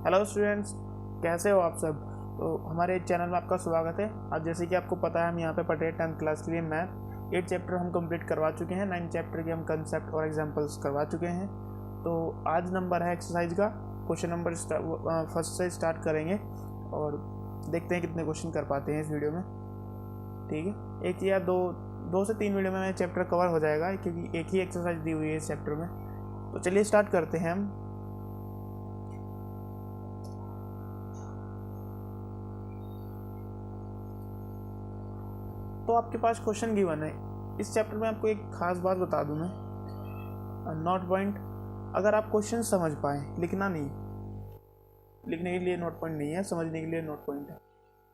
Hello students, कैसे हो आप सब। तो हमारे चैनल में आपका स्वागत है। आज जैसे कि आपको पता है हम यहाँ पे पढ़ रहे हैं 10th क्लास के लिए मैथ। 8 चैप्टर हम कंप्लीट करवा चुके हैं, 9 चैप्टर के हम कंसेप्ट और एग्जांपल्स करवा चुके हैं। तो आज नंबर है एक्सरसाइज का, क्वेश्चन नंबर फर्स्ट से स्टार्ट करेंगे और देखते हैं कितने क्वेश्चन कर पाते हैं इस वीडियो में। ठीक है, एक या दो से तीन वीडियो में चैप्टर कवर हो जाएगा क्योंकि एक ही एक्सरसाइज दी हुई है इस चैप्टर में। तो चलिए स्टार्ट करते हैं हम। तो आपके पास क्वेश्चन गिवन है। इस चैप्टर में आपको एक खास बात बता दूं मैं, नोट पॉइंट। अगर आप क्वेश्चन समझ पाए, लिखना नहीं, लिखने के लिए नोट पॉइंट नहीं है, समझने के लिए नोट पॉइंट है।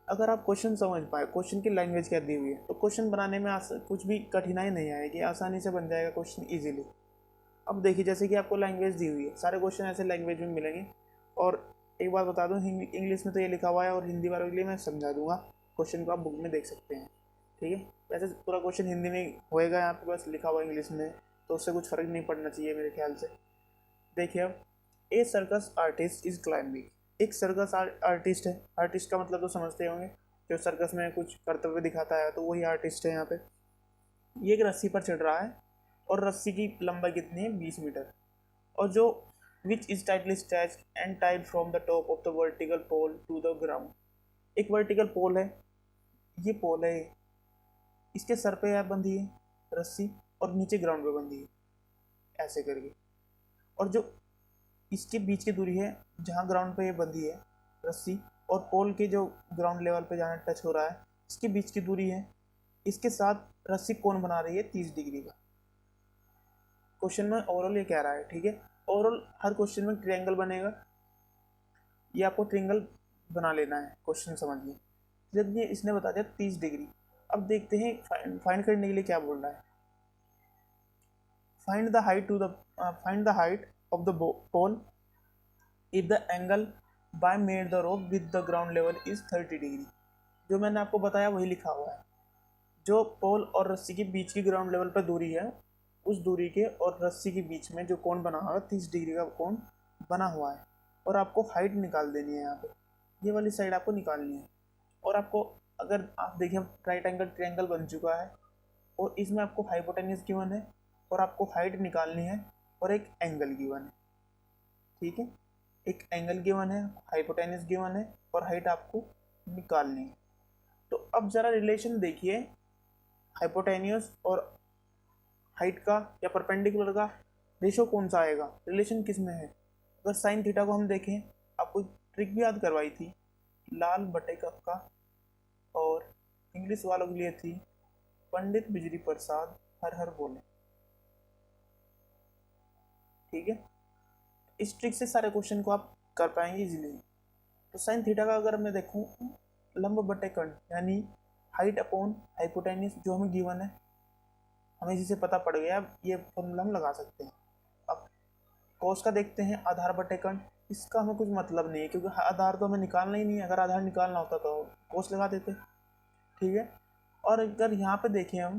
अगर आप क्वेश्चन समझ पाए, क्वेश्चन की लैंग्वेज क्या दी हुई है, तो क्वेश्चन बनाने में कुछ भी कठिनाई नहीं आएगी, आसानी से बन जाएगा क्वेश्चन ईजिली। अब देखिए, जैसे कि आपको लैंग्वेज दी हुई है, सारे क्वेश्चन ऐसे लैंग्वेज में मिलेंगे। और एक बात बता दूं, इंग्लिश में तो ये लिखा हुआ है और हिंदी वालों के लिए मैं समझा दूंगा। क्वेश्चन को आप बुक में देख सकते हैं। ठीक है, वैसे पूरा क्वेश्चन हिंदी में होएगा, यहाँ पे बस लिखा हुआ इंग्लिश में, तो उससे कुछ फ़र्क नहीं पड़ना चाहिए मेरे ख्याल से। देखिए अब, ए सर्कस आर्टिस्ट इज क्लाइंबिंग। एक सर्कस आर्टिस्ट है। आर्टिस्ट का मतलब तो समझते होंगे, जो सर्कस में कुछ करते हुए दिखाता है, तो वही आर्टिस्ट है यहाँ पे। ये एक रस्सी पर चढ़ रहा है और रस्सी की लंबाई कितनी है, 20 मीटर। और जो which is tightly stretched and tied from the top of the vertical pole to the ground. एक वर्टिकल पोल है, ये पोल है, इसके सर पे है बंधी है रस्सी और नीचे ग्राउंड पे बंधी है ऐसे करके। और जो इसके बीच की दूरी है, जहाँ ग्राउंड पे ये बंधी है रस्सी और पोल के जो ग्राउंड लेवल पे जहाँ टच हो रहा है, इसके बीच की दूरी है। इसके साथ रस्सी कौन बना रही है, 30 डिग्री का। क्वेश्चन में ओवरऑल ये कह रहा है। ठीक है, ओवरऑल हर क्वेश्चन में ट्रायंगल बनेगा, ये आपको ट्रायंगल बना लेना है क्वेश्चन समझिए। जब ये इसने बता दिया 30 डिग्री, अब देखते हैं फाइंड करने के लिए क्या बोल रहा है। Find the height of the pole if the angle by made the rope with the ground level is 30 degree. जो मैंने आपको बताया वही लिखा हुआ है। जो पोल और रस्सी के बीच की ग्राउंड लेवल पर दूरी है, उस दूरी के और रस्सी के बीच में जो कोण बना हुआ है, 30 डिग्री का कोण बना हुआ है। और आपको हाइट निकाल देनी है, यहाँ पे ये वाली साइड आपको निकालनी है। और आपको, अगर आप देखें, राइट एंगल ट्रायंगल बन चुका है और इसमें आपको हाइपोटेन्यूज गिवन है और आपको हाइट निकालनी है और एक एंगल गिवन है। ठीक है, एक एंगल गिवन है, हाइपोटेन्यूज गिवन है और हाइट आपको निकालनी है। तो अब ज़रा रिलेशन देखिए, हाइपोटेन्यूज और हाइट का या परपेंडिकुलर का रेशो कौन सा आएगा, रिलेशन किस में है। अगर साइन थीटा को हम देखें, आपको ट्रिक भी याद करवाई थी, लाल बटे कप का, और इंग्लिश वालों के लिए थी पंडित बिजली प्रसाद हर हर बोले। ठीक है, इस ट्रिक से सारे क्वेश्चन को आप कर पाएंगे इजीली। तो साइन थीटा का अगर मैं देखूं, लंब बटे कर्ण यानी हाइट अपॉन हाइपोटेन्यूज जो हमें गिवन है, हमें इसी से पता पड़ गया, ये फॉर्मूला हम लगा सकते हैं। अब कोस का देखते हैं, आधार बटे कर्ण। इसका हमें कुछ मतलब नहीं है क्योंकि आधार तो हमें निकालना ही नहीं है। अगर आधार निकालना होता तो कोस लगा देते। ठीक है, और अगर यहाँ पे देखें हम,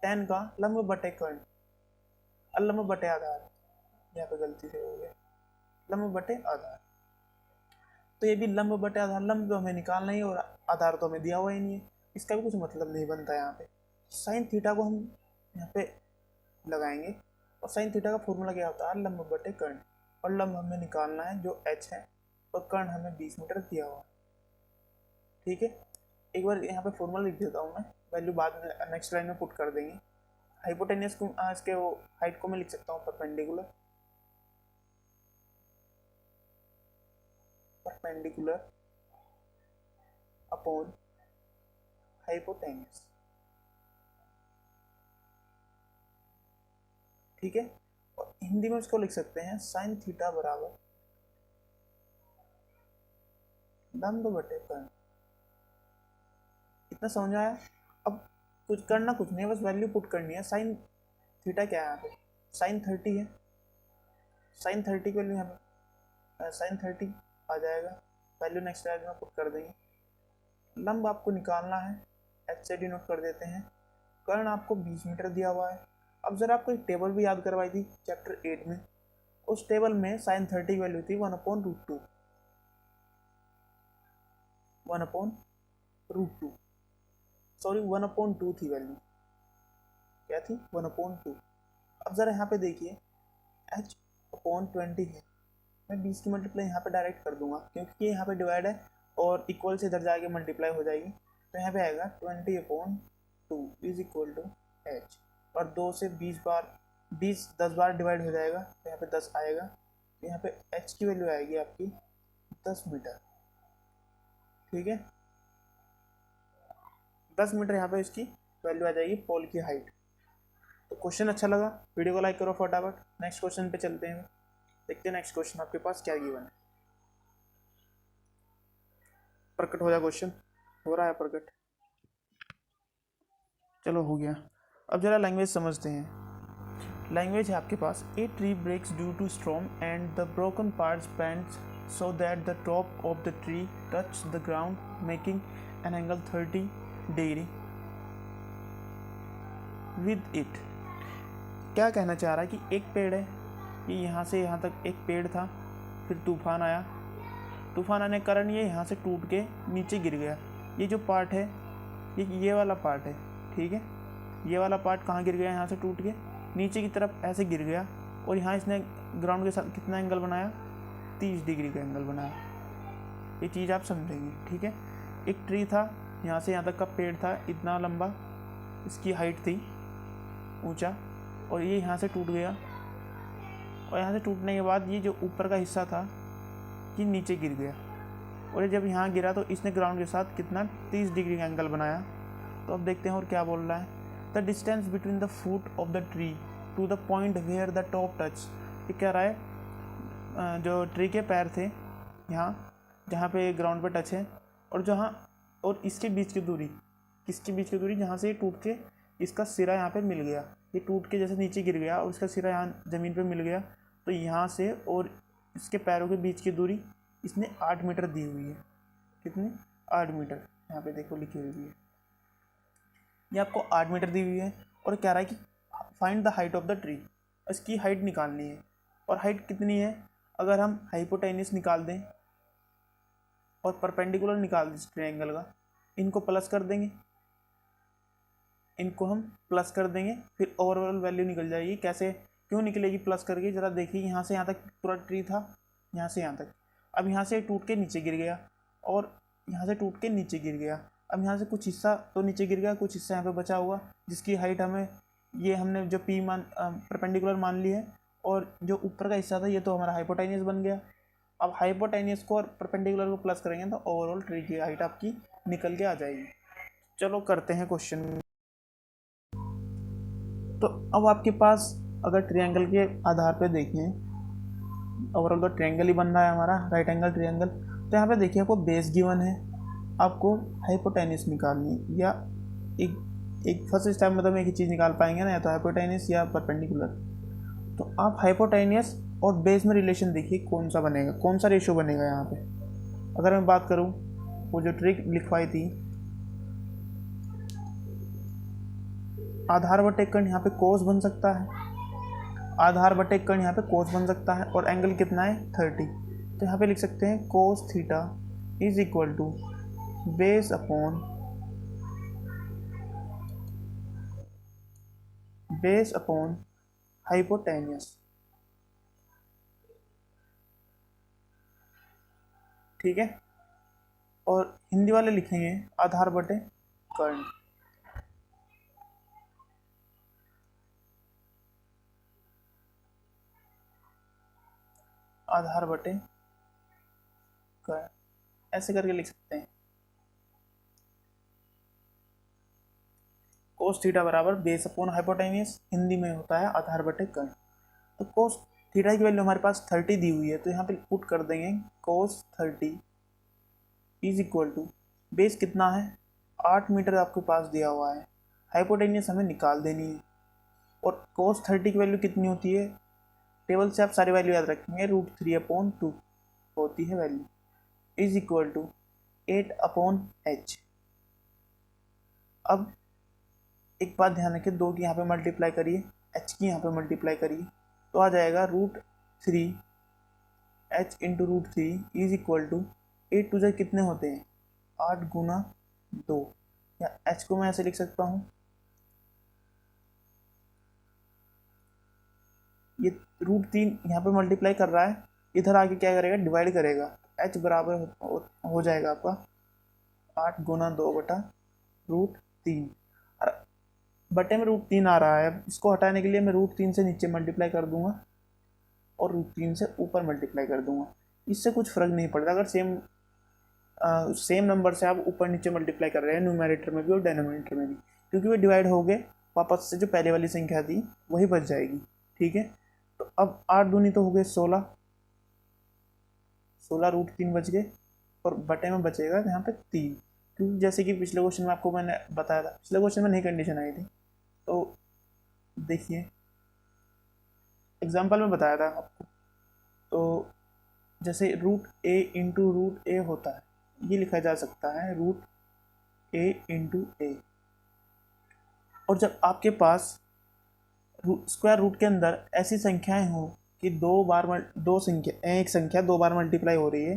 टेन का लंब बटे कर्ण, अलंब बटे आधार, यहाँ पे गलती से हो गया, लंब बटे आधार। तो ये भी लंब बटे आधार, लंब तो हमें निकालना ही और आधार तो हमें दिया हुआ ही नहीं है, इसका भी कुछ मतलब नहीं बनता यहाँ पे। साइन थीटा को हम यहाँ पे लगाएंगे और साइन थीटा का फॉर्मूला क्या होता है, लंब बटे कर्ण। और लंब हमें निकालना है जो h है और कर्ण हमें 20 मीटर दिया हुआ है। ठीक है, एक बार यहाँ पे फॉर्मूला लिख देता हूँ मैं, वैल्यू बाद में नेक्स्ट लाइन में पुट कर देंगे। हाइपोटेन्यूज को, इसके वो हाइट को मैं लिख सकता हूँ परपेंडिकुलर अपॉन हाइपोटेन्यूज। ठीक है, और हिंदी में इसको लिख सकते हैं साइन थीटा बराबर लंब बटे कर्ण। इतना समझ आया। अब कुछ करना कुछ नहीं है, बस वैल्यू पुट करनी है। साइन थीटा क्या है यहाँ पे, साइन 30 है। साइन 30 की वैल्यू यहाँ पे साइन 30 आ जाएगा, वैल्यू नेक्स्ट स्लाइड में पुट कर देंगे। लंब आपको निकालना है, एच से डिनोट कर देते हैं। कर्ण आपको 20 मीटर दिया हुआ है। अब जरा आपको एक टेबल भी याद करवाई थी चैप्टर 8 में, उस टेबल में साइन 30 की वैल्यू थी 1/√2, 1/√2, सॉरी 1/2 थी वैल्यू, क्या थी 1/2। अब ज़रा यहाँ पे देखिए h/20 है, मैं 20 की मल्टीप्लाई यहाँ पे डायरेक्ट कर दूंगा क्योंकि ये यहाँ पे डिवाइड है और इक्वल से इधर जाके मल्टीप्लाई हो जाएगी, तो यहाँ पे आएगा 20/2 इज इक्वल टू h, और 2 से 10 बार डिवाइड हो जाएगा तो यहाँ पे 10 आएगा, तो यहाँ पे h की वैल्यू आएगी आपकी 10 मीटर। ठीक है, 10 मीटर यहाँ पे इसकी वैल्यू आ जाएगी पोल की हाइट। तो क्वेश्चन अच्छा लगा, वीडियो को लाइक करो फटाफट। नेक्स्ट क्वेश्चन पे चलते हैं, देखते हैं नेक्स्ट क्वेश्चन आपके पास क्या गिवन है। प्रकट हो जाए क्वेश्चन, हो रहा है प्रकट, चलो हो गया। अब जरा लैंग्वेज समझते हैं। लैंग्वेज है आपके पास, a tree breaks due to storm and the broken parts bends so that the top of the tree touch the ground making an angle 30 degree with it. क्या कहना चाह रहा है कि एक पेड़ है, ये यहाँ से यहाँ तक एक पेड़ था, फिर तूफान आया, तूफान आने के कारण ये यहाँ से टूट के नीचे गिर गया। ये जो पार्ट है ये वाला पार्ट है, ठीक है, ये वाला पार्ट कहाँ गिर गया, यहाँ से टूट के नीचे की तरफ ऐसे गिर गया, और यहाँ इसने ग्राउंड के साथ कितना एंगल बनाया, 30 डिग्री का एंगल बनाया। ये चीज़ आप समझेंगे, ठीक है। एक ट्री था, यहाँ से यहाँ तक का पेड़ था, इतना लंबा इसकी हाइट थी, ऊंचा, और ये यहाँ से टूट गया, और यहाँ से टूटने के बाद ये जो ऊपर का हिस्सा था ये नीचे गिर गया, और ये जब यहाँ गिरा तो इसने ग्राउंड के साथ कितना 30 डिग्री का एंगल बनाया। तो अब देखते हैं और क्या बोल रहा है। The distance between the foot of the tree to the point where the top touch. ये कह रहा है जो ट्री के पैर थे यहाँ जहाँ पे ग्राउंड पे टच है, और इसके बीच की दूरी, किसके बीच की दूरी, जहाँ से ये टूट के इसका सिरा यहाँ पे मिल गया, ये टूट के जैसे नीचे गिर गया और इसका सिरा यहाँ ज़मीन पे मिल गया, तो यहाँ से और इसके पैरों के बीच की दूरी इसने 8 मीटर दी हुई है। कितनी, 8 मीटर, यहाँ पे देखो लिखी हुई है, ये आपको 8 मीटर दी हुई है, और कह रहा है कि find the height of the tree, इसकी हाइट निकालनी है। और हाइट कितनी है, अगर हम हाइपोटेन्यूस निकाल दें और परपेंडिकुलर निकाल दें ट्रायंगल का, इनको प्लस कर देंगे, इनको हम प्लस कर देंगे, फिर ओवरऑल वैल्यू निकल जाएगी। कैसे, क्यों निकलेगी प्लस करके, ज़रा देखिए, यहाँ से यहाँ तक पूरा ट्री था, यहाँ से यहाँ तक, अब यहाँ से टूट के नीचे गिर गया, और यहाँ से टूट के नीचे गिर गया, अब यहाँ से कुछ हिस्सा तो नीचे गिर गया, कुछ हिस्सा यहाँ पे बचा हुआ, जिसकी हाइट हमने जो पी परपेंडिकुलर मान ली है, और जो ऊपर का हिस्सा था ये तो हमारा हाइपोटेन्यूस बन गया। अब हाइपोटेन्यूस को और परपेंडिकुलर को प्लस करेंगे तो ओवरऑल ट्री की हाइट आपकी निकल के आ जाएगी। चलो करते हैं क्वेश्चन। तो अब आपके पास अगर ट्रायंगल के आधार पे देखें, ओवरऑल तो ट्रायंगल ही बन रहा है हमारा, राइट एंगल ट्रायंगल। तो यहाँ पे देखिए आपको बेस गिवन है, आपको हाइपोटेन्यूस निकालनी है, या एक फर्स्ट स्टेप में तो हम एक ही चीज़ निकाल पाएंगे ना, या तो हाइपोटेन्यूस या परपेंडिकुलर। तो आप हाइपोटेन्यूस और बेस में रिलेशन देखिए कौन सा बनेगा, कौन सा रेशियो बनेगा यहाँ पे। अगर मैं बात करूँ, वो जो ट्रिक लिखवाई थी, आधार बटे कर्ण यहाँ पे कोस बन सकता है, आधार बटे कर्ण यहाँ पे कोस बन सकता है, और एंगल कितना है 30। तो यहाँ पे लिख सकते हैं cos theta is equal to base upon hypotenuse. ठीक है, और हिंदी वाले लिखेंगे आधार बटे कर्ण। आधार बटे कर्ण ऐसे करके लिख सकते हैं, कोस थीटा बराबर बेस अपॉन हाइपोटेन्यूस, हिंदी में होता है आधार बटे कर्ण। तो कोस थीटा की वैल्यू हमारे पास 30 दी हुई है, तो यहाँ पे पुट कर देंगे कोस 30 इज इक्वल टू बेस कितना है 8 मीटर आपके पास दिया हुआ है, हाइपोटेन्यूस हमें निकाल देनी है, और कोस 30 की वैल्यू कितनी होती है, टेबल से आप सारी वैल्यू याद रखेंगे, √3/2 होती है value, is equal to 8/h। अब एक बात ध्यान रखिए, 2 की यहाँ पे मल्टीप्लाई करिए, h की यहाँ पे मल्टीप्लाई करिए, तो आ जाएगा 3 h into root three is equal to 8 to ज़ा कितने होते हैं 8 गुना 2, या h को मैं ऐसे लिख सकता हूँ, ये रूट 3 यहाँ पे मल्टीप्लाई कर रहा है, इधर आके क्या करेगा डिवाइड करेगा, h बराबर हो जाएगा आपका 8 गुना 2 बटा रूट 3, और बटे में रूट 3 आ रहा है, इसको हटाने के लिए मैं रूट 3 से नीचे मल्टीप्लाई कर दूंगा और रूट 3 से ऊपर मल्टीप्लाई कर दूंगा, इससे कुछ फ़र्क नहीं पड़ता अगर सेम नंबर से आप ऊपर नीचे मल्टीप्लाई कर रहे हैं न्यूमरेटर में भी और डिनोमिनेटर में भी, क्योंकि वो डिवाइड हो गए, वापस से जो पहले वाली संख्या थी वही बच जाएगी। ठीक है, तो अब 8 दूनी तो हो गए 16, 16 रूट 3 बच गए और बटे में बचेगा यहाँ पे 3, क्योंकि जैसे कि पिछले क्वेश्चन में आपको मैंने बताया था, पिछले क्वेश्चन में नहीं कंडीशन आई थी, तो देखिए एग्जाम्पल में बताया था आपको, तो जैसे रूट ए इंटू रूट ए होता है, ये लिखा जा सकता है रूट ए इंटू ए, और जब आपके पास स्क्वायर रूट के अंदर ऐसी संख्याएं हो कि एक संख्या दो बार मल्टीप्लाई हो रही है,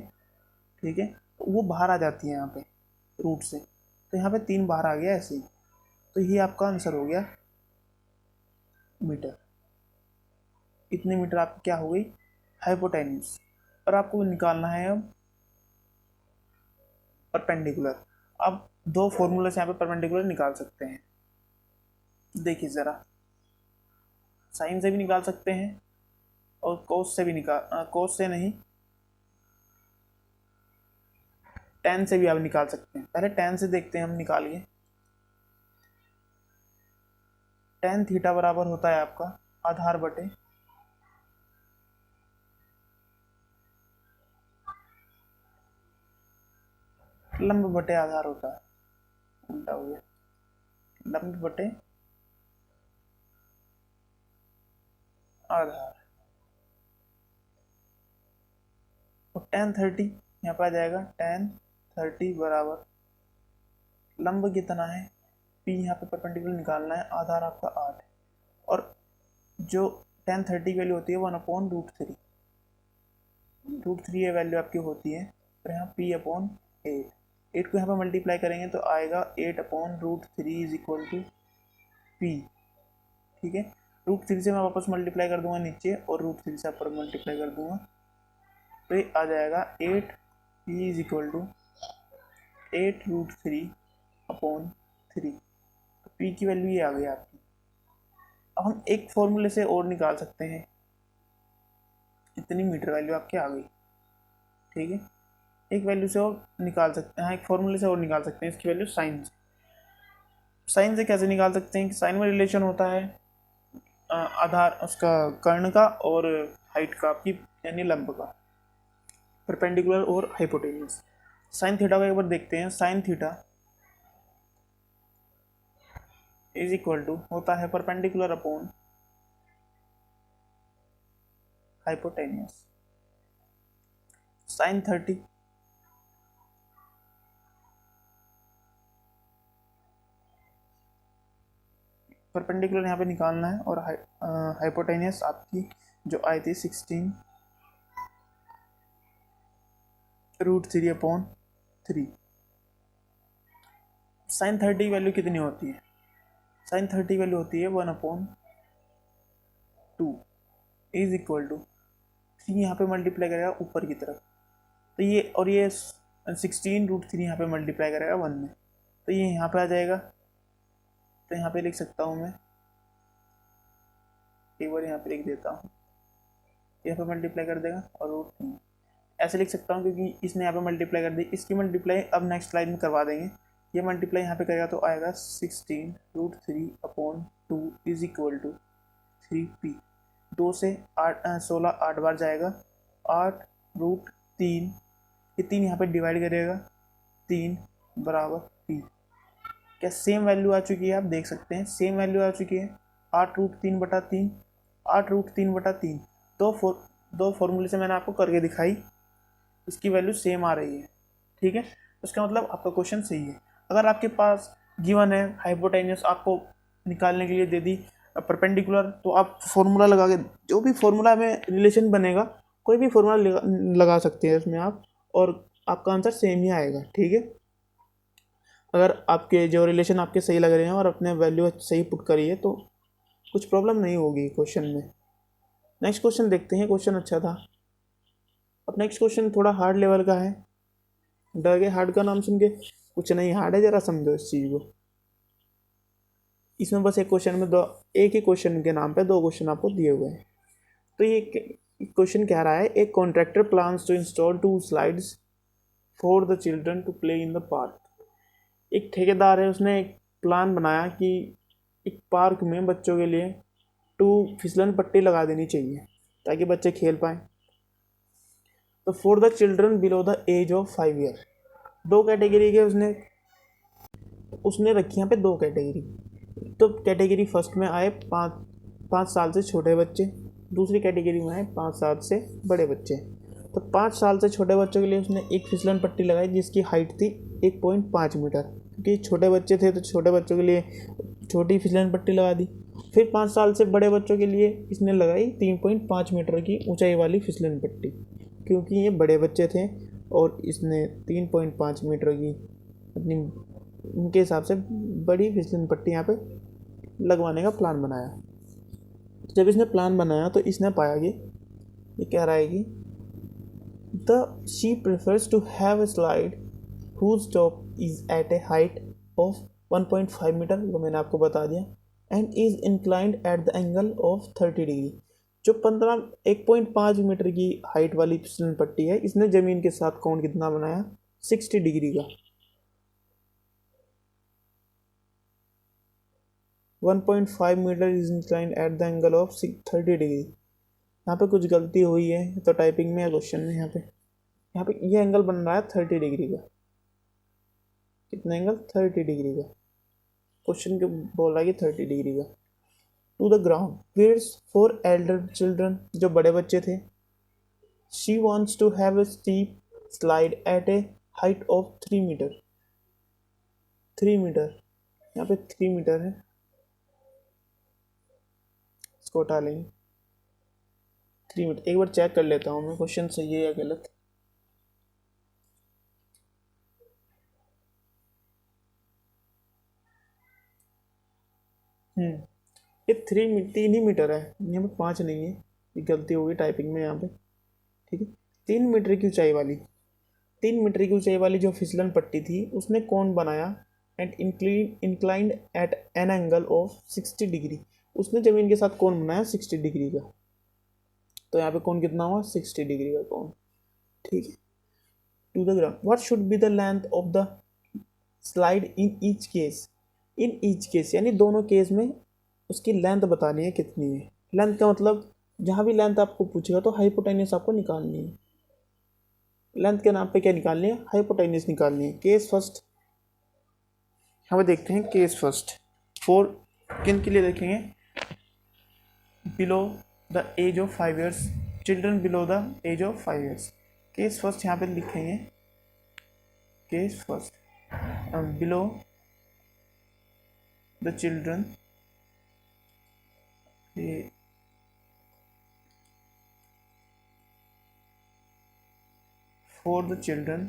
ठीक है, तो वो बाहर आ जाती है यहाँ पे रूट से, तो यहाँ पे 3 बाहर आ गया ऐसे ही, तो ये आपका आंसर हो गया मीटर। इतने मीटर आपकी क्या हो गई हाइपोटेन्यूज, और आपको निकालना है अब परपेंडिकुलर। अब दो फॉर्मूले से यहाँ पे परपेंडिकुलर निकाल सकते हैं, देखिए ज़रा, साइन से भी निकाल सकते हैं और कोस से भी कोस से नहीं, टेन से भी आप निकाल सकते हैं। पहले टेन से देखते हैं हम निकालिए। टेन थीटा बराबर होता है आपका आधार बटे लंब बटे आधार होता है, उल्टा हो गया, लंब बटे आधार, और टेन 30 यहाँ पर आ जाएगा, टेन 30 बराबर लंब कितना है P, यहाँ पे परपेंडिकुलर निकालना है, आधार आपका 8 है, और जो टेन 30 की वैल्यू होती है 1/√3, √3 ये वैल्यू आपकी होती है, और यहाँ P/8, 8 को यहाँ पर मल्टीप्लाई करेंगे तो आएगा 8/√3 इज इक्वल टू P। ठीक है, √3 से मैं वापस मल्टीप्लाई कर दूंगा नीचे और √3 से ऊपर मल्टीप्लाई कर दूंगा, तो ये आ जाएगा 8P इज इक्वल टू 8√3/3, तो P की वैल्यू ये आ गई आपकी। अब हम एक फॉर्मूले से और निकाल सकते हैं, इतनी मीटर वैल्यू आपकी आ गई। ठीक है, एक वैल्यू से और निकाल सकते हैं, एक फॉर्मूले से और निकाल सकते हैं इसकी वैल्यू साइन से। साइन से कैसे निकाल सकते हैं कि साइन में रिलेशन होता है आधार उसका कर्ण का और हाइट का आपकी, यानी लंब का, परपेंडिकुलर और हाइपोटेन्यूज। साइन थीटा को एक बार देखते हैं, sine theta is equal to होता है perpendicular upon hypotenuse. Sine 30 perpendicular यहाँ पे निकालना है, और हाइपोटेन्यूज आपकी जो आई थी 16√3/3। साइन 30 वैल्यू कितनी होती है, साइन 30 वैल्यू होती है 1/2 इज इक्वल टू 3, यहाँ पे मल्टीप्लाई करेगा ऊपर की तरफ, तो ये, और ये 16√3 यहाँ पे मल्टीप्लाई करेगा 1 में, तो ये यहाँ पे आ जाएगा, तो यहाँ पे लिख सकता हूँ मैं, एक बार यहाँ पे लिख देता हूँ, यहाँ पे मल्टीप्लाई कर देगा और √3 ऐसे लिख सकता हूँ, क्योंकि इसने यहाँ पे मल्टीप्लाई कर दी, इसकी मल्टीप्लाई अब नेक्स्ट स्लाइड में करवा देंगे। ये मल्टीप्लाई यहाँ पे करेगा तो आएगा 16√3/2 इज इक्वल टू 3P। 2 से 16 8 बार जाएगा, 8√3, ये 3 यहाँ पे डिवाइड करेगा, 3 बराबर P। क्या सेम वैल्यू आ चुकी है, आप देख सकते हैं सेम वैल्यू आ चुकी है, 8√3/3, 8√3/3, दो फॉर्मूले से मैंने आपको करके दिखाई, इसकी वैल्यू सेम आ रही है। ठीक है, उसका मतलब आपका क्वेश्चन सही है। अगर आपके पास गिवन है हाइपोटेन्यूज आपको निकालने के लिए दे दी परपेंडिकुलर, तो आप फॉर्मूला लगा के, जो भी फॉर्मूला में रिलेशन बनेगा, कोई भी फॉर्मूला लगा सकते हैं इसमें आप, और आपका आंसर सेम ही आएगा। ठीक है, अगर आपके जो रिलेशन आपके सही लग रहे हैं और अपने वैल्यू सही पुट करिए तो कुछ प्रॉब्लम नहीं होगी क्वेश्चन में। नेक्स्ट क्वेश्चन देखते हैं, क्वेश्चन अच्छा था। अब नेक्स्ट क्वेश्चन थोड़ा हार्ड लेवल का है। डर गए हार्ड का नाम सुन के? कुछ नहीं हार्ड है, जरा समझो इस चीज़ को। इसमें बस एक क्वेश्चन में एक ही क्वेश्चन के नाम पे 2 क्वेश्चन आपको दिए हुए हैं। तो ये क्वेश्चन कह रहा है, एक contractor plans to install 2 slides for the children to play in the park. एक ठेकेदार है, उसने एक प्लान बनाया कि एक पार्क में बच्चों के लिए 2 फिसलन पट्टी लगा देनी चाहिए ताकि बच्चे खेल पाएँ। तो for the children below the age of 5 year, 2 category के उसने रखी यहाँ पे 2 कैटेगरी। तो कैटेगरी फर्स्ट में आए 5 साल से छोटे बच्चे, दूसरी कैटेगरी में आए 5 साल से बड़े बच्चे। तो 5 साल से छोटे बच्चों के लिए उसने एक फिसलन पट्टी लगाई जिसकी हाइट थी 1.5 मीटर, क्योंकि छोटे बच्चे थे तो छोटे बच्चों के लिए छोटी फिसलन पट्टी लगा दी। फिर 5 साल से बड़े बच्चों के लिए इसने लगाई 3.5 मीटर की ऊंचाई वाली फिसलन पट्टी, क्योंकि ये बड़े बच्चे थे और इसने 3.5 मीटर की अपनी उनके हिसाब से बड़ी फिसलन पट्टी यहाँ पे लगवाने का प्लान बनाया। जब इसने प्लान बनाया तो इसने पाया कि ये कह रहा है कि the she prefers to have a slide whose top is at a height of 1.5 metre, वो मैंने आपको बता दिया, and is inclined at the angle of 30 degree. जो 1.5 मीटर की हाइट वाली फिसलन पट्टी है, इसने ज़मीन के साथ कोण कितना बनाया? 60 डिग्री का। 1.5 metre is inclined at the angle of 30 degree. यहाँ पे कुछ गलती हुई है तो टाइपिंग में या क्वेश्चन में, यहाँ पे ये एंगल बन रहा है 30 डिग्री का। कितना एंगल? 30 डिग्री का। क्वेश्चन के बोल रहा है कि 30 डिग्री का। To the ground whereas for elder children, जो बड़े बच्चे थे। She wants to have a steep slide at a height of 3 metre. 3 metre, यहाँ पे 3 मीटर है, इसको हटा लेंगे। 3 मीटर, एक बार चेक कर लेता हूँ मैं क्वेश्चन सही है या गलत। ये 3 ही मीटर है, यहाँ पे 5 नहीं है, ये गलती होगी टाइपिंग में यहाँ पे। ठीक है, 3 मीटर की ऊंचाई वाली, 3 मीटर की ऊंचाई वाली जो फिसलन पट्टी थी उसने कौन बनाया? And inclined at an angle of 60 degree. उसने जमीन के साथ कौन बनाया? 60 डिग्री का। तो यहाँ पे कौन कितना हुआ? 60 डिग्री का कौन। ठीक है, to the ground what should be the length of the slide in each case. In each case यानी दोनों केस में उसकी लेंथ बतानी है कितनी है। लेंथ का मतलब जहाँ भी लेंथ आपको पूछेगा तो हाइपोटेन्यूस आपको निकालनी है। लेंथ के नाम पे क्या निकालनी है? हाइपोटेन्यूस निकालनी है। केस फर्स्ट, यहाँ पे देखते हैं केस फर्स्ट। फॉर किन के लिए देखेंगे? Below the age of 5 years, children below the age of 5 years. Case first यहाँ पे लिखेंगे, case first below the children for the children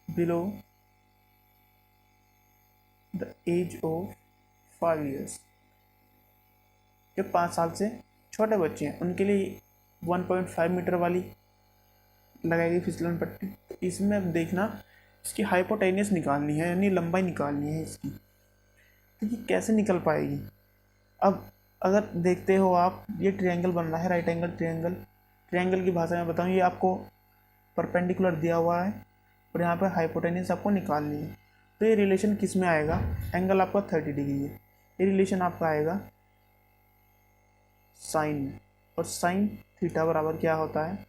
below the age of 5 years। जो 5 साल से छोटे बच्चे हैं उनके लिए 1.5 मीटर वाली लगाएगी फिसलन पट्टी। तो इसमें अब देखना इसकी हाइपोटेन्यूस निकालनी है, यानी लंबाई निकालनी है इसकी। तो ये कैसे निकल पाएगी? अब अगर देखते हो आप, ये ट्रायंगल बन रहा है, राइट एंगल ट्रायंगल। ट्रायंगल की भाषा में बताऊँ, ये आपको परपेंडिकुलर दिया हुआ है और यहाँ पे हाइपोटेन्यूस आपको निकालनी है। तो ये रिलेशन किस में आएगा? एंगल आपका 30 डिग्री है, ये रिलेशन आपका आएगा साइन में। और साइन थीटा बराबर क्या होता है?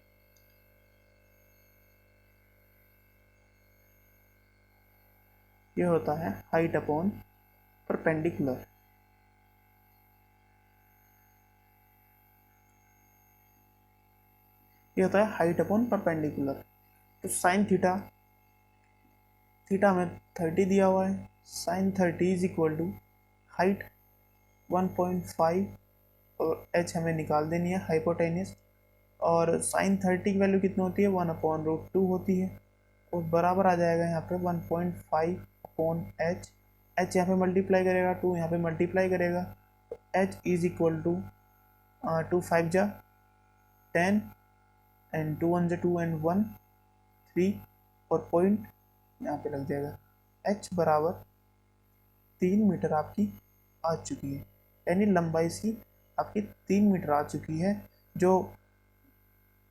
ये होता है हाइट अपॉन परपेंडिकुलर। ये होता है हाइट अपॉन परपेंडिकुलर। तो साइन थीटा थीटा हमें 30 दिया हुआ है, sine 30 is equal to height 1.5 और एच हमें निकाल देनी है हाइपोटेनियस, और साइन 30 की वैल्यू कितनी होती है 1/√2 होती है, और बराबर आ जाएगा यहाँ पे 1.5/h, एच यहाँ पे मल्टीप्लाई करेगा, 2 यहाँ पे मल्टीप्लाई करेगा, तो एच इज इक्वल टू 2 5 जा 10 एंड 2 1 जा 2 एंड 1 3 और पॉइंट यहाँ पे लग जाएगा, एच बराबर 3 मीटर आपकी आ चुकी है, यानी लंबाई सी आपकी 3 मीटर आ चुकी है, जो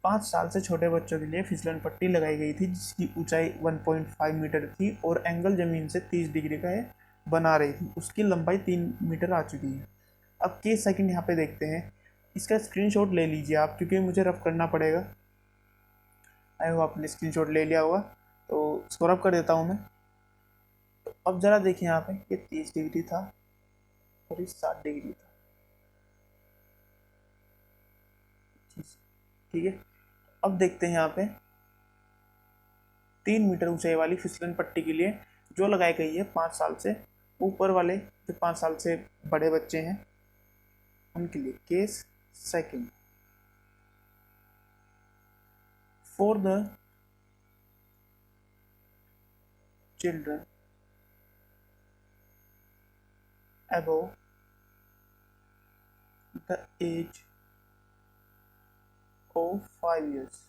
5 साल से छोटे बच्चों के लिए फिसलन पट्टी लगाई गई थी, जिसकी ऊंचाई 1.5 मीटर थी और एंगल ज़मीन से 30 डिग्री का है बना रही थी, उसकी लंबाई 3 मीटर आ चुकी है। अब के सेकंड यहाँ पे देखते हैं, इसका स्क्रीनशॉट ले लीजिए आप, क्योंकि मुझे रफ करना पड़ेगा। आई होप आपने स्क्रीनशॉट ले लिया होगा, तो इसको रफ कर देता हूँ मैं। तो अब ज़रा देखिए यहाँ पे, ये 30 डिग्री था और ये 60 डिग्री था, ठीक है। अब देखते हैं यहाँ पे 3 मीटर ऊंचाई वाली फिसलन पट्टी के लिए जो लगाई गई है 5 साल से ऊपर वाले, जो 5 साल से बड़े बच्चे हैं उनके लिए। Case second, for the children above the age of 5 years,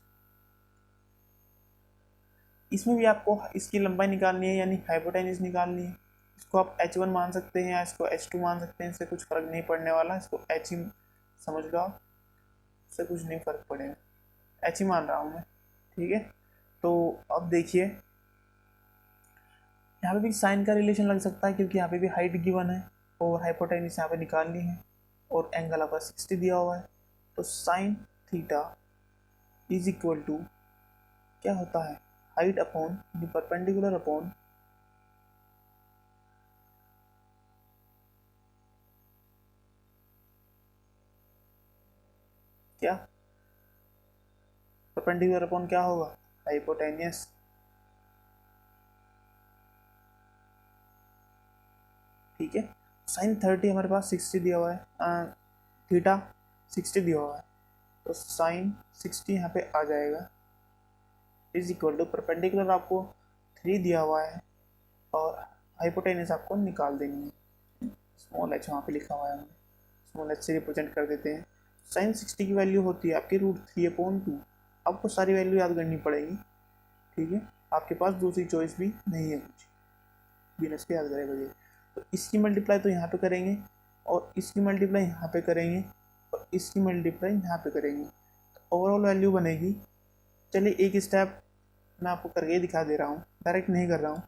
इसमें भी आपको इसकी लंबाई निकालनी है, यानी हाइपोटेन्यूज निकालनी है। इसको आप h1 मान सकते हैं या इसको h2 मान सकते हैं, इससे कुछ फर्क नहीं पड़ने वाला, इसको h ही समझ लो आप, इससे कुछ नहीं फर्क पड़ेगा, h ही मान रहा हूँ मैं, ठीक है। तो अब देखिए यहाँ पे भी साइन का रिलेशन लग सकता है, क्योंकि यहाँ पे भी हाइट गिवन है और हाइपोटेन्यूज यहाँ पे निकालनी है और एंगल आपका 60 दिया हुआ है, तो sine theta is equal to क्या होता है, हाइट अपॉन परपेंडिकुलर अपॉन क्या, परपेंडिकुलर अपॉन क्या होगा, हाइपोटेनियस, ठीक है। साइन 30 हमारे पास 60 दिया हुआ है, थीटा 60 दिया हुआ है, तो साइन 60 यहाँ पे आ जाएगा इज इक्वल टू परपेंडिकुलर आपको 3 दिया हुआ है और हाइपोटेनियस आपको निकाल देनी है, स्मॉल एच वहाँ पे लिखा हुआ है, हमने स्मॉल एच से रिप्रेजेंट कर देते हैं। साइन 60 की वैल्यू होती है आपकी √3/2, आपको सारी वैल्यू याद करनी पड़ेगी, ठीक है। आपके पास दूसरी चॉइस भी नहीं है कुछ, बिना इसके याद करेगा ये। तो इसकी मल्टीप्लाई तो यहाँ पे करेंगे और इसकी मल्टीप्लाई यहाँ पे करेंगे और इसकी मल्टीप्लाई यहाँ पे करेंगे, तो ओवरऑल वैल्यू बनेगी। चलिए एक स्टेप मैं आपको करके दिखा दे रहा हूँ, डायरेक्ट नहीं कर रहा हूँ,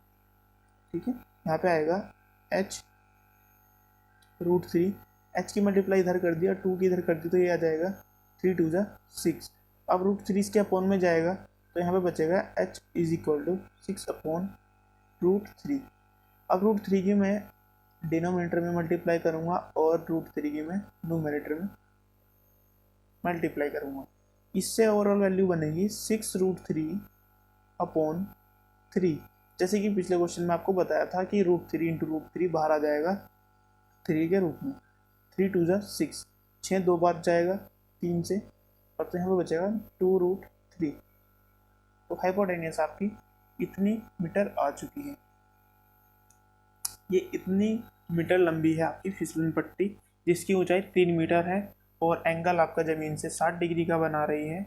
ठीक है। यहाँ पे आएगा h √3, h की मल्टीप्लाई इधर कर दिया, 2 की इधर कर दी, तो ये आ जाएगा 3 2 जा 6। अब √3 इसके अपॉन में जाएगा तो यहाँ पे बचेगा h इज इक्वल टू 6/√3। अब √3 की मैं डिनोमिनेटर में मल्टीप्लाई करूँगा और √3 की मैं न्यूमरेटर में मल्टीप्लाई करूँगा, इससे ओवरऑल वैल्यू बनेगी 6√3/3। जैसे कि पिछले क्वेश्चन में आपको बताया था कि √3 × √3 बाहर आ जाएगा 3 के रूप में, 3 2 जा 6, 6 दो बार जाएगा 3 से, और तो यहाँ पे बचेगा 2√3। तो हाइपोटेनियस आपकी इतनी मीटर आ चुकी है, ये इतनी मीटर लंबी है आपकी फिसलन पट्टी, जिसकी ऊंचाई 3 मीटर है और एंगल आपका ज़मीन से 60 डिग्री का बना रही है,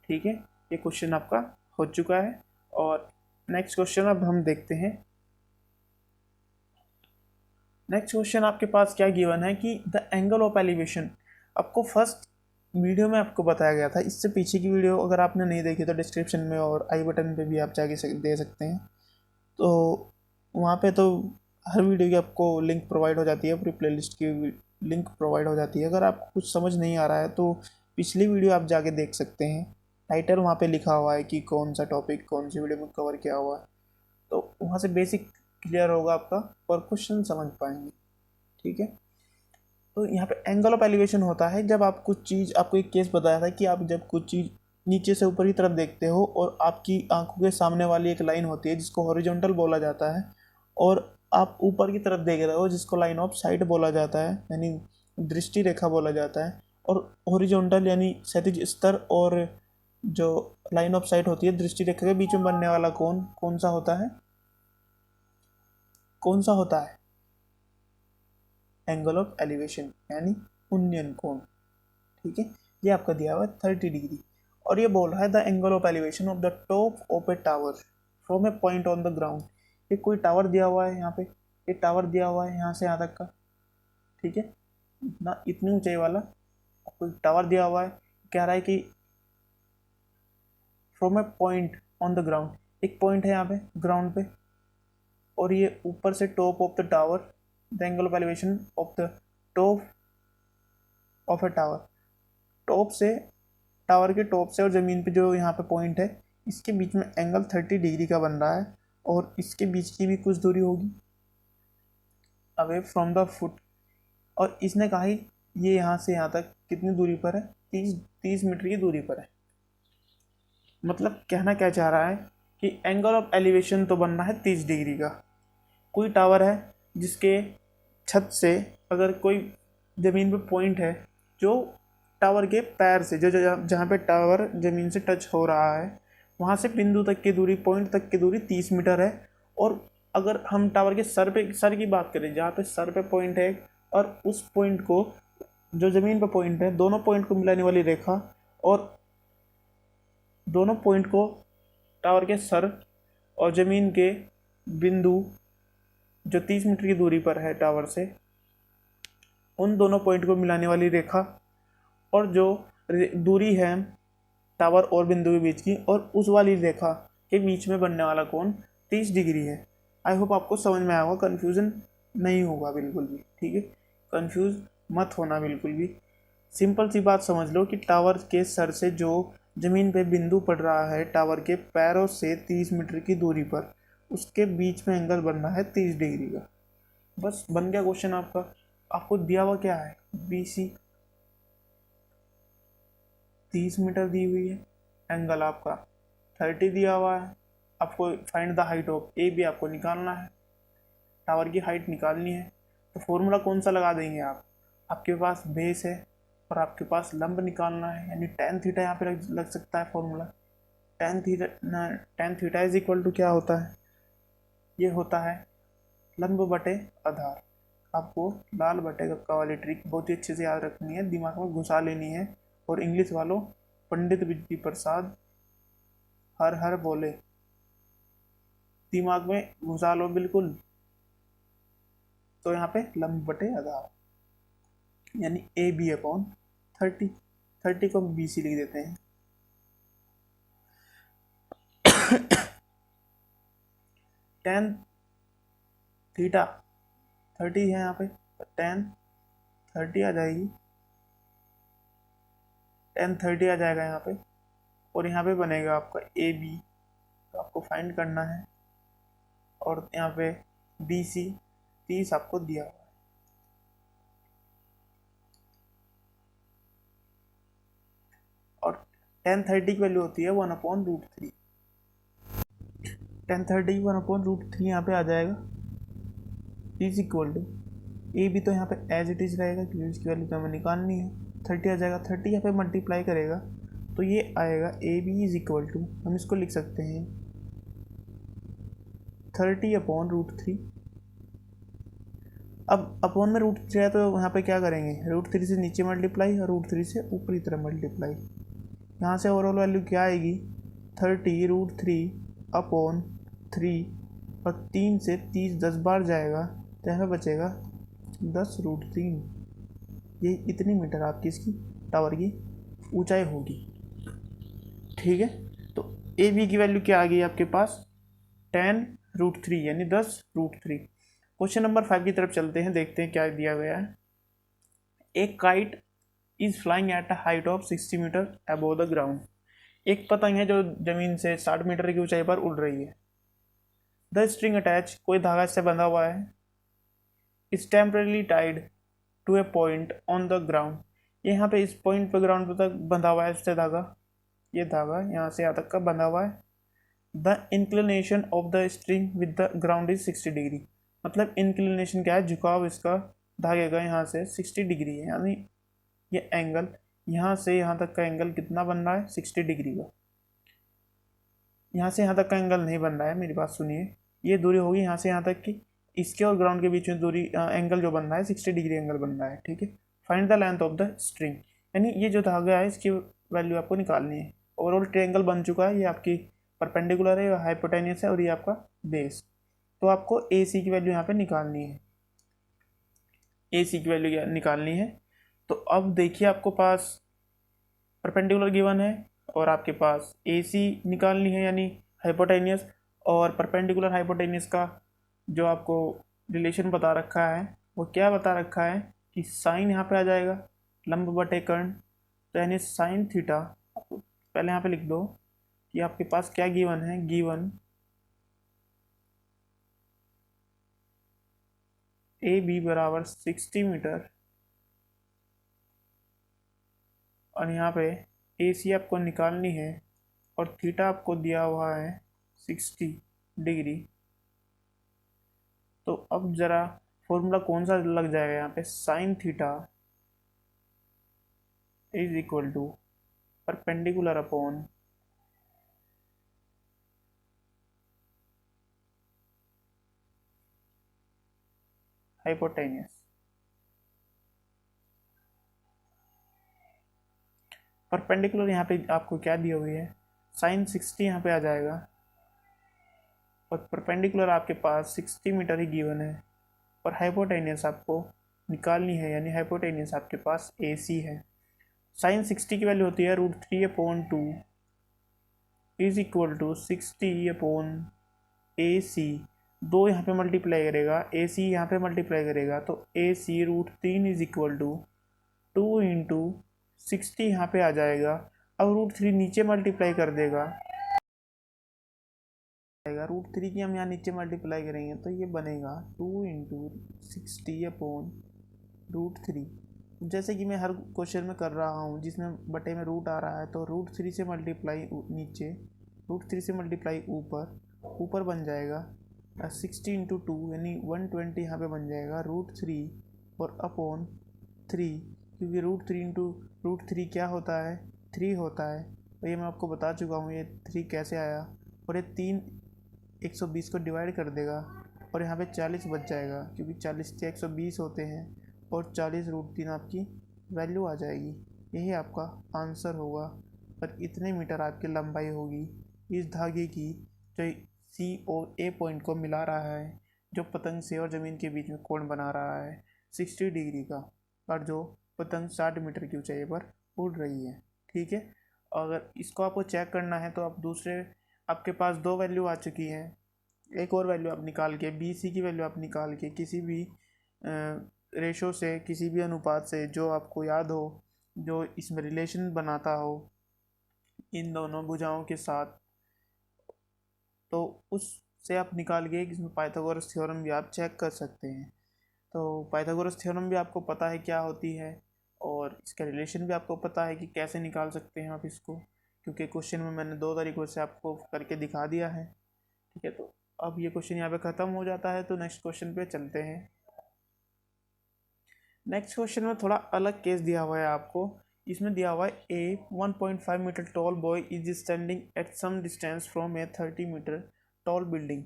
ठीक है। ये क्वेश्चन आपका हो चुका है। और नेक्स्ट क्वेश्चन अब हम देखते हैं। नेक्स्ट क्वेश्चन आपके पास क्या गिवन है कि द एंगल ऑफ एलिवेशन, आपको फर्स्ट वीडियो में आपको बताया गया था, इससे पीछे की वीडियो अगर आपने नहीं देखी तो डिस्क्रिप्शन में और आई बटन पे भी आप जाके दे सकते हैं, तो वहाँ पे तो हर वीडियो की आपको लिंक प्रोवाइड हो जाती है, पूरी प्लेलिस्ट की लिंक प्रोवाइड हो जाती है। अगर आपको कुछ समझ नहीं आ रहा है तो पिछली वीडियो आप जाके देख सकते हैं, टाइटल वहाँ पे लिखा हुआ है कि कौन सा टॉपिक कौन सी वीडियो में कवर किया हुआ है, तो वहाँ से बेसिक क्लियर होगा आपका और क्वेश्चन समझ पाएंगे, ठीक है। तो यहाँ पे एंगल ऑफ एलिवेशन होता है जब आप कुछ चीज़, आपको एक केस बताया था कि आप जब कुछ चीज़ नीचे से ऊपर की तरफ देखते हो और आपकी आंखों के सामने वाली एक लाइन होती है जिसको हॉरिजॉन्टल बोला जाता है, और आप ऊपर की तरफ देख रहे हो जिसको लाइन ऑफ साइट बोला जाता है, यानी दृष्टि रेखा बोला जाता है। और हॉरिजॉन्टल यानी क्षैतिज स्तर और जो लाइन ऑफ साइट होती है दृष्टि रेखा के बीच में बनने वाला कोण कौन सा होता है? कौन सा होता है? एंगल ऑफ एलिवेशन यानी उन्नयन कोण। ठीक है, ये आपका दिया हुआ है 30 डिग्री। और ये बोल रहा है the angle of elevation of the top of A tower from A point on the ground. ये कोई टावर दिया हुआ है यहाँ पे, ये टावर दिया हुआ है यहाँ से यहाँ तक का, ठीक है ना, इतनी ऊंचाई वाला कोई टावर दिया हुआ है। कह रहा है कि from A point on the ground, एक पॉइंट है यहाँ पे ग्राउंड पे, और ये ऊपर से top of the tower, the angle of elevation of the top of A tower, top से, टावर के टॉप से और ज़मीन पे जो यहाँ पे पॉइंट है इसके बीच में एंगल 30 डिग्री का बन रहा है, और इसके बीच की भी कुछ दूरी होगी अवे फ्रॉम द फुट। और इसने कहा ही ये यहाँ से यहाँ तक कितनी दूरी पर है? 30 मीटर की दूरी पर है। मतलब कहना क्या चाह रहा है कि एंगल ऑफ एलिवेशन तो बन रहा है 30 डिग्री का। कोई टावर है जिसके छत से अगर कोई ज़मीन पे पॉइंट है, जो टावर के पैर से, जो जहाँ पे टावर ज़मीन से टच हो रहा है वहाँ से बिंदु तक की दूरी, पॉइंट तक की दूरी 30 मीटर है। और अगर हम टावर के सर की बात करें, जहाँ पे सर पे पॉइंट है और उस पॉइंट को, जो ज़मीन पे पॉइंट है, दोनों पॉइंट को मिलाने वाली रेखा, और दोनों पॉइंट को टावर के सर और ज़मीन के बिंदु जो 30 मीटर की दूरी पर है टावर से, उन दोनों पॉइंट को मिलाने वाली रेखा, और जो दूरी है टावर और बिंदु के बीच की, और उस वाली रेखा के बीच में बनने वाला कोण 30 डिग्री है। आई होप आपको समझ में आया होगा, कन्फ्यूज़न नहीं होगा बिल्कुल भी, ठीक है, कंफ्यूज मत होना बिल्कुल भी। सिंपल सी बात समझ लो कि टावर के सर से जो ज़मीन पे बिंदु पड़ रहा है टावर के पैरों से 30 मीटर की दूरी पर, उसके बीच में एंगल बन रहा है 30 डिग्री का। बस बन गया क्वेश्चन आपका। आपको दिया हुआ क्या है? BC 30 मीटर दी हुई है, एंगल आपका 30 दिया हुआ है, आपको फाइंड द हाइट ऑफ ए भी आपको निकालना है, टावर की हाइट निकालनी है। तो फॉर्मूला कौन सा लगा देंगे आप? आपके पास बेस है और आपके पास लंब निकालना है, यानी tan थीटा यहाँ पे लग सकता है formula. tan theta is equal to क्या होता है? ये होता है लंब बटे आधार। आपको लाल बटे कक्का वाली ट्रिक बहुत ही अच्छे से याद रखनी है, दिमाग में घुसा लेनी है। और इंग्लिश वालों, पंडित बिजली प्रसाद हर हर बोले, दिमाग में घुसा लो बिल्कुल। तो यहाँ पे लंब बटे आधार यानी AB अपॉन 30 को BC लिख देते हैं। tan थीटा 30 है यहाँ पे, tan 30 आ जाएगी, tan 30 आ जाएगा यहाँ पे, और यहाँ पे बनेगा आपका AB, तो आपको फाइंड करना है। और यहाँ पे BC 30 आपको दिया हुआ है। और tan 30 की वैल्यू होती है 1/√3। tan 30 1/√3 यहाँ पे आ जाएगा, इज इक्वल टू ए भी तो यहाँ पे एज इट इज़ रहेगा क्योंकि इसकी वैल्यू तो हमें निकालनी है। 30 आ जाएगा, 30 यहाँ पे मल्टीप्लाई करेगा तो ये आएगा AB इज इक्वल टू, हम इसको लिख सकते हैं 30/√3। अब अपॉन में √3 है तो यहाँ पे क्या करेंगे, √3 से नीचे मल्टीप्लाई और √3 से ऊपरी तरफ मल्टीप्लाई। यहाँ से ओवरऑल वैल्यू क्या आएगी, 30√3/3, और 3 से 30 10 बार जाएगा तो यहाँ पे बचेगा 10√3। ये इतनी मीटर आपकी इसकी टावर की ऊंचाई होगी, ठीक है। तो AB की वैल्यू क्या आ गई आपके पास, tan√3 यानी 10√3। क्वेश्चन नंबर 5 की तरफ चलते हैं, देखते हैं क्या दिया गया है। एक kite is flying at a height of 60 metre above the ground. एक पतंग है जो जमीन से 60 मीटर की ऊंचाई पर उड़ रही है। द स्ट्रिंग अटैच, कोई धागा इससे बंधा हुआ है, is temporarily tied to a point on the ground. यहाँ पे इस पॉइंट पर ग्राउंड पर तक बंधा हुआ है इससे धागा। ये धागा यहाँ से यहाँ तक का बंधा हुआ है। The inclination of the string with the ground is 60 degree. मतलब इंक्लिनेशन क्या है, झुकाव इसका धागे का यहाँ से 60 डिग्री है, यानी ये एंगल यहाँ से यहाँ तक का एंगल कितना बन रहा है, 60 डिग्री का। यहाँ से यहाँ तक का एंगल नहीं बन रहा है, मेरी बात सुनिए। ये दूरी होगी यहाँ से यहाँ तक की, इसके और ग्राउंड के बीच में दूरी एंगल जो बन रहा है 60 डिग्री एंगल बन रहा है, ठीक है। Find the length of the string, यानी ये जो धागा है इसकी वैल्यू आपको निकालनी है। ओवरऑल ट्रायंगल बन चुका है, ये आपकी परपेंडिकुलर है, हाइपोटेन्यूस है और ये आपका बेस। तो आपको ए सी की वैल्यू यहाँ पे निकालनी है, ए सी की वैल्यू निकालनी है। तो अब देखिए आपको पास परपेंडिकुलर गिवन है और आपके पास ए सी निकालनी है यानी हाइपोटेन्यूस, और परपेंडिकुलर हाइपोटेन्यूस का जो आपको रिलेशन बता रखा है वो क्या बता रखा है कि साइन यहाँ पे आ जाएगा लंब बटे कर्ण, तो यानी साइन थीटा। पहले यहाँ पे लिख दो कि आपके पास क्या गिवन है, गिवन ए बी बराबर 60 मीटर और यहाँ पे ए सी आपको निकालनी है और थीटा आपको दिया हुआ है 60 डिग्री। तो अब ज़रा फॉर्मूला कौन सा लग जाएगा यहाँ पे, sine theta is equal to perpendicular upon hypotenuse. Perpendicular यहाँ पे आपको क्या दी हुई है, साइन 60 यहाँ पे आ जाएगा और परपेंडिकुलर आपके पास 60 मीटर ही गिवन है और हाइपोटेन्यूस आपको निकालनी है, यानी हाइपोटेन्यूस आपके पास ए सी है। साइन 60 की वैल्यू होती है √3/2 इज इक्वल टू 60/AC। दो यहाँ पे मल्टीप्लाई करेगा, ए सी यहाँ पे मल्टीप्लाई करेगा, तो ए सी √3 इज इक्वल टू 2 इंटू 60 यहाँ पे आ जाएगा। अब √3 नीचे मल्टीप्लाई कर देगा, √3 की हम यहाँ नीचे मल्टीप्लाई करेंगे तो ये बनेगा 2 इंटू 60/√3। जैसे कि मैं हर क्वेश्चन में कर रहा हूँ जिसमें बटे में रूट आ रहा है, तो √3 से मल्टीप्लाई नीचे, √3 से मल्टीप्लाई ऊपर, ऊपर बन जाएगा 60 इंटू 2 यानी 120 यहाँ पे बन जाएगा √3 और अपॉन 3, क्योंकि √3 इंटू √3 क्या होता है, 3 होता है। और ये मैं आपको बता चुका हूँ ये 3 कैसे आया, और ये 3 120 को डिवाइड कर देगा और यहाँ पे 40 बच जाएगा, क्योंकि 40 से 120 होते हैं और 40 √3 आपकी वैल्यू आ जाएगी। यही आपका आंसर होगा। और इतने मीटर आपकी लंबाई होगी इस धागे की जो सी और ए पॉइंट को मिला रहा है, जो पतंग से और ज़मीन के बीच में कोण बना रहा है 60 डिग्री का, और जो पतंग 60 मीटर की ऊंचाई पर उड़ रही है, ठीक है। अगर इसको आपको चेक करना है तो आप दूसरे, आपके पास दो वैल्यू आ चुकी हैं, एक और वैल्यू आप निकाल के बी सी की वैल्यू आप निकाल के किसी भी रेशो से, किसी भी अनुपात से जो आपको याद हो, जो इसमें रिलेशन बनाता हो इन दोनों भुजाओं के साथ, तो उससे आप निकाल के इसमें पाइथागोरस थ्योरम भी आप चेक कर सकते हैं। तो पाइथागोरस थ्योरम भी आपको पता है क्या होती है और इसका रिलेशन भी आपको पता है कि कैसे निकाल सकते हैं आप इसको, क्योंकि क्वेश्चन में मैंने दो तरीक़ों से आपको करके दिखा दिया है, ठीक है। तो अब ये क्वेश्चन यहाँ पे ख़त्म हो जाता है, तो नेक्स्ट क्वेश्चन पे चलते हैं। नेक्स्ट क्वेश्चन में थोड़ा अलग केस दिया हुआ है आपको। इसमें दिया हुआ है a 1.5 metre tall boy is standing at some distance from a 30 metre tall building.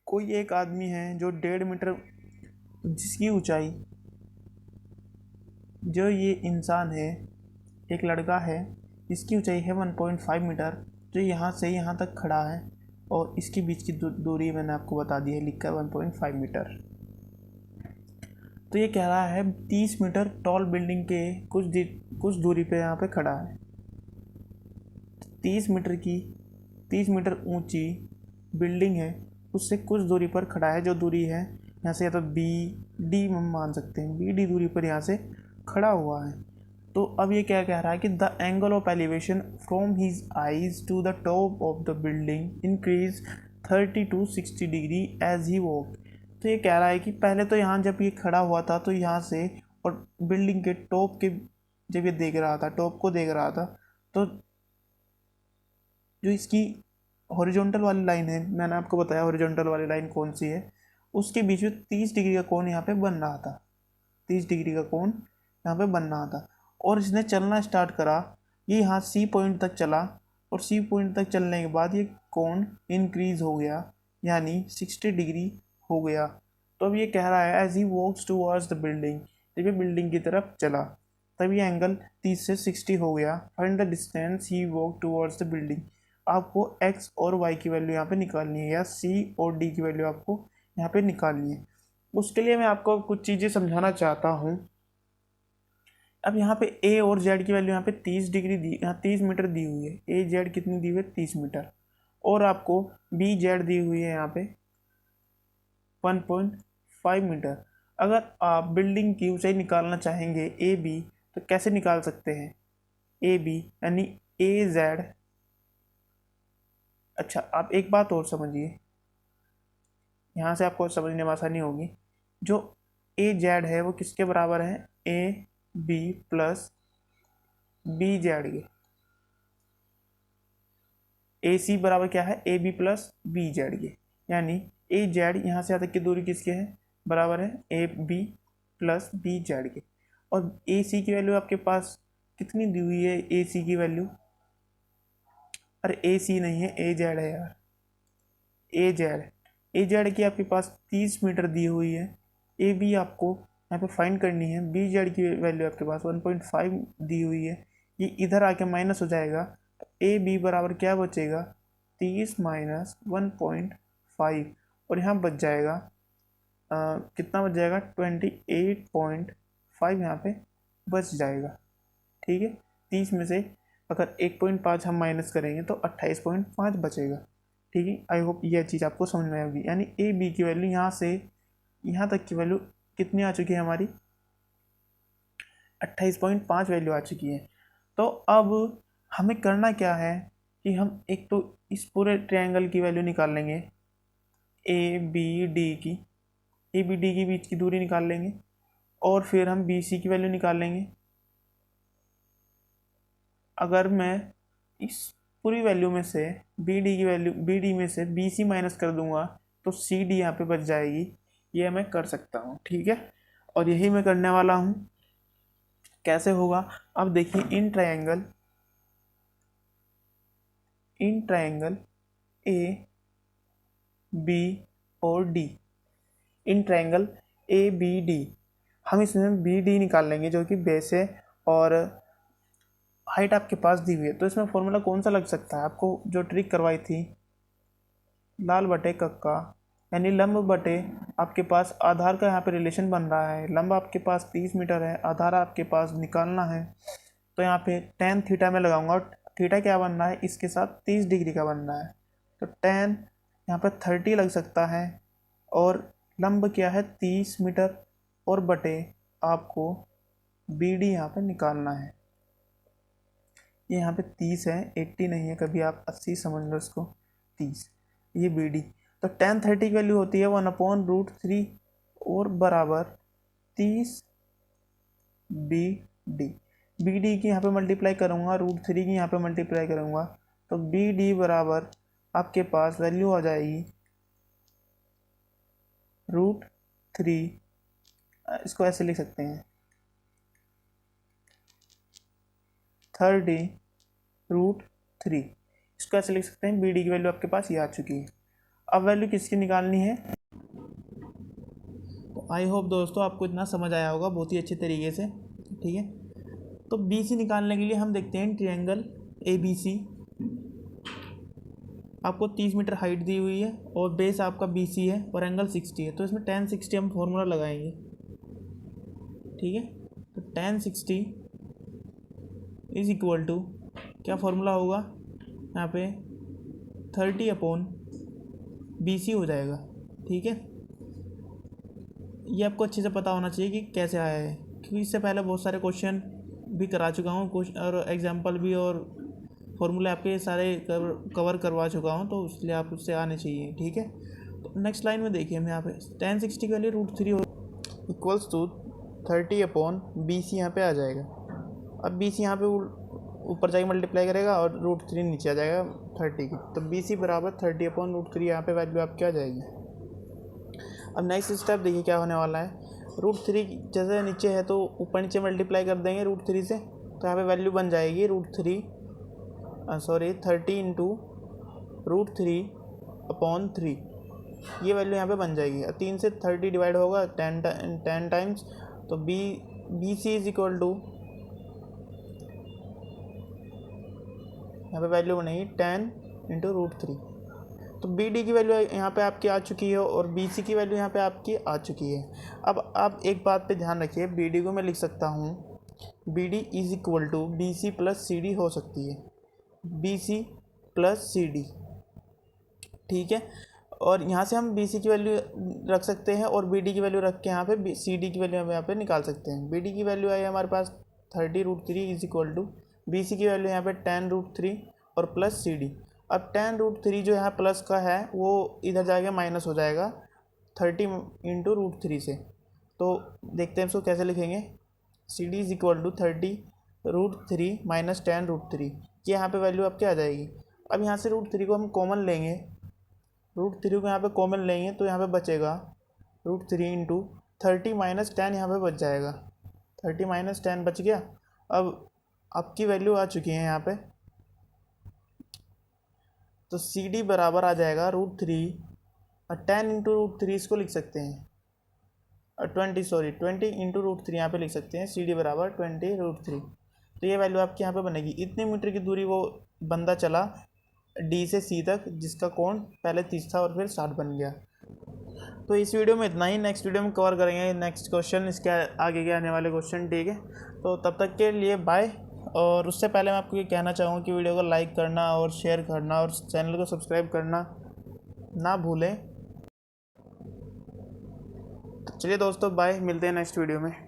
कोई एक आदमी है जो 1.5 मीटर, जिसकी ऊंचाई, जो ये इंसान है, एक लड़का है, इसकी ऊंचाई है 1.5 मीटर, जो यहाँ से यहाँ तक खड़ा है और इसके बीच की दूरी मैंने आपको बता दी है, लिखा है 1.5 मीटर। तो ये कह रहा है 30 मीटर टॉल बिल्डिंग के कुछ दूरी पे यहाँ पे खड़ा है। 30 मीटर ऊंची बिल्डिंग है, उससे कुछ दूरी पर खड़ा है, जो दूरी है यहाँ से, या तो बी डी हम मान सकते हैं, बी डी दूरी पर यहाँ से खड़ा हुआ है। तो अब ये क्या कह रहा है कि the angle of elevation from his eyes to the top of the building increase 30 to 60 degree as he walk. तो ये कह रहा है कि पहले तो यहाँ जब ये खड़ा हुआ था तो यहाँ से और बिल्डिंग के टॉप के, जब ये देख रहा था, टॉप को देख रहा था, तो जो इसकी हॉरिजॉन्टल वाली लाइन है, मैंने आपको बताया हॉरिजॉन्टल वाली लाइन कौन सी है, उसके बीच में 30 डिग्री का कोण यहाँ पे बन रहा था, 30 डिग्री का कोण यहाँ पे बन रहा था। और इसने चलना स्टार्ट करा, ये यहाँ सी पॉइंट तक चला और सी पॉइंट तक चलने के बाद ये कोण इंक्रीज हो गया, यानी 60 डिग्री हो गया। तो अब ये कह रहा है as he walks towards the building, जब ये बिल्डिंग की तरफ चला तब ये एंगल 30 से 60 हो गया। Find the distance he walk towards the building. आपको x और y की वैल्यू यहाँ पे निकालनी है, या c और d की वैल्यू आपको यहाँ पे निकालनी है। उसके लिए मैं आपको कुछ चीज़ें समझाना चाहता हूँ। अब यहाँ पे a और z की वैल्यू यहाँ पे 30 डिग्री दी, यहाँ 30 मीटर दी हुई है। a z कितनी दी हुई है, 30 मीटर। और आपको b z दी हुई है यहाँ पे 1.5 मीटर। अगर आप बिल्डिंग की ऊंचाई निकालना चाहेंगे ए बी, तो कैसे निकाल सकते हैं, ए बी यानी ए जेड। अच्छा, आप एक बात और समझिए, यहाँ से आपको समझने में आसानी होगी। जो ए जेड है वो किसके बराबर है, A B plus B Z के। ए सी बराबर क्या है, A B plus B Z के, यानी ए जेड यहाँ से यहाँ तक की दूरी किसके है, बराबर है A B plus B Z के। और ए सी की वैल्यू आपके पास कितनी दी हुई है, ए सी की वैल्यू, अरे ए सी नहीं है, ए जेड है यार, ए जेड की आपके पास 30 मीटर दी हुई है। ए बी आपको यहाँ पे फाइंड करनी है, बी जेड की वैल्यू आपके पास 1.5 दी हुई है। ये इधर आके माइनस हो जाएगा, तो ए बी बराबर क्या बचेगा, 30 माइनस 1.5, और यहाँ बच जाएगा कितना बच जाएगा, 28.5 यहाँ पे बच जाएगा। ठीक है, 30 में से अगर 1.5 हम माइनस करेंगे तो 28.5 बचेगा। ठीक है, आई होप यह चीज़ आपको समझ में आएगी। यानी ए बी की वैल्यू यहाँ से यहाँ तक की वैल्यू कितनी आ चुकी है हमारी, 28.5 वैल्यू आ चुकी है। तो अब हमें करना क्या है कि हम एक तो इस पूरे ट्रायंगल की वैल्यू निकाल लेंगे, ए बी डी की, ए बी डी के बीच की दूरी निकाल लेंगे, और फिर हम बी सी की वैल्यू निकाल लेंगे। अगर मैं इस पूरी वैल्यू में से बी डी की वैल्यू, बी डी में से बी सी माइनस कर दूंगा तो सी डी यहाँ पे बच जाएगी। ये मैं कर सकता हूँ, ठीक है, और यही मैं करने वाला हूँ। कैसे होगा, अब देखिए, इन ट्रायंगल ए बी और D, in triangle A B D, हम इसमें बी डी निकाल लेंगे जो कि बेस है और हाइट आपके पास दी हुई है। तो इसमें फॉर्मूला कौन सा लग सकता है, आपको जो ट्रिक करवाई थी, लाल बटे कक्का, यानी लंब बटे आपके पास आधार का यहाँ पे रिलेशन बन रहा है। लंब आपके पास 30 मीटर है, आधार आपके पास निकालना है, तो यहाँ पे tan थीटा में लगाऊंगा, और थीटा क्या बन रहा है, इसके साथ 30 डिग्री का बन रहा है, तो tan यहाँ पे 30 लग सकता है, और लंब क्या है 30 मीटर, और बटे आपको बी डी यहाँ पर निकालना है। ये यहाँ पे 30 है, 80 नहीं है, कभी आप 80 समझ लो इसको, 30, ये बी डी। तो tan 30 की वैल्यू होती है 1/√3 और बराबर 30 बी डी। बी डी की यहाँ पे मल्टीप्लाई करूँगा, √3 की यहाँ पे मल्टीप्लाई करूँगा, तो बी डी बराबर आपके पास वैल्यू आ जाएगी √3, इसको ऐसे लिख सकते हैं 30√3, इसको ऐसे लिख सकते हैं। बी डी की वैल्यू आपके पास ये आ चुकी है। अब वैल्यू किसकी निकालनी है, तो आई होप दोस्तों आपको इतना समझ आया होगा बहुत ही अच्छे तरीके से। ठीक है, तो बी सी निकालने के लिए हम देखते हैं ट्रायंगल ए बी सी। आपको 30 मीटर हाइट दी हुई है और बेस आपका बी सी है और एंगल 60 है, तो इसमें tan 60 हम फॉर्मूला लगाएंगे। ठीक है, तो tan 60 इज इक्वल टू क्या फॉर्मूला होगा यहाँ पे, 30/BC हो जाएगा। ठीक है, ये आपको अच्छे से पता होना चाहिए कि कैसे आया है, क्योंकि इससे पहले बहुत सारे क्वेश्चन भी करा चुका हूँ, और एग्जाम्पल भी और फॉर्मूले आपके सारे कवर करवा चुका हूँ, तो इसलिए आप उससे आने चाहिए। ठीक है, तो नेक्स्ट लाइन में देखिए, हम यहाँ पे tan 60 के लिए √3 इक्वल्स टू 30/BC यहाँ पे आ जाएगा। अब BC यहाँ पे ऊपर जाके मल्टीप्लाई करेगा और √3 नीचे आ जाएगा 30 की। तो BC बराबर 30/√3 यहाँ पे वैल्यू आपकी आ जाएगी। अब नेक्स्ट स्टेप देखिए क्या होने वाला है। √3 जैसे नीचे है तो ऊपर नीचे मल्टीप्लाई कर देंगे √3 से, तो यहाँ पे वैल्यू बन जाएगी 30 × √3/3 ये वैल्यू यहाँ पे बन जाएगी। 3 से 30 डिवाइड होगा 10 टाइम्स, तो BC इज इक्वल टू, यहाँ पे वैल्यू बनेगी 10 × √3। तो BD की वैल्यू यहाँ पे आपकी आ चुकी है और BC की वैल्यू यहाँ पे आपकी आ चुकी है। अब आप एक बात पे ध्यान रखिए, BD को मैं लिख सकता हूँ BD is equal to BC plus CD हो सकती है, BC प्लस CD, ठीक है। और यहाँ से हम BC की वैल्यू रख सकते हैं और BD की वैल्यू रख के यहाँ पे CD की वैल्यू हम यहाँ पे निकाल सकते हैं। BD की वैल्यू आई हमारे पास 30√3 इज इक्वल टू BC की वैल्यू यहाँ पे 10√3 और प्लस CD। अब 10√3 जो यहाँ प्लस का है वो इधर जाएगा माइनस हो जाएगा 30 × √3 से। तो देखते हैं इसको कैसे लिखेंगे। CD is equal to 30√3 minus 10√3, ये यहाँ पे वैल्यू आपकी आ जाएगी। अब यहाँ से √3 को हम कॉमन लेंगे, √3 को यहाँ पे कॉमन लेंगे तो यहाँ पे बचेगा √3 × 30 माइनस 10 यहाँ पे बच जाएगा, 30 माइनस 10 बच गया। अब आपकी वैल्यू आ चुकी है यहाँ पे, तो CD बराबर आ जाएगा √3 और 10 × √3 इसको लिख सकते हैं, 20 × √3 यहाँ पे लिख सकते हैं। CD बराबर 20√3, तो ये वैल्यू आपकी यहाँ पे बनेगी। इतने मीटर की दूरी वो बंदा चला D से C तक, जिसका कोण पहले 30 था और फिर 60 बन गया। तो इस वीडियो में इतना ही, नेक्स्ट वीडियो में कवर करेंगे नेक्स्ट क्वेश्चन, इसके आगे के आने वाले क्वेश्चन, ठीक है। तो तब तक के लिए बाय। और उससे पहले मैं आपको ये कहना चाहूँगा कि वीडियो को लाइक करना और शेयर करना और चैनल को सब्सक्राइब करना ना भूलें। तो चलिए दोस्तों, बाय, मिलते हैं नेक्स्ट वीडियो में।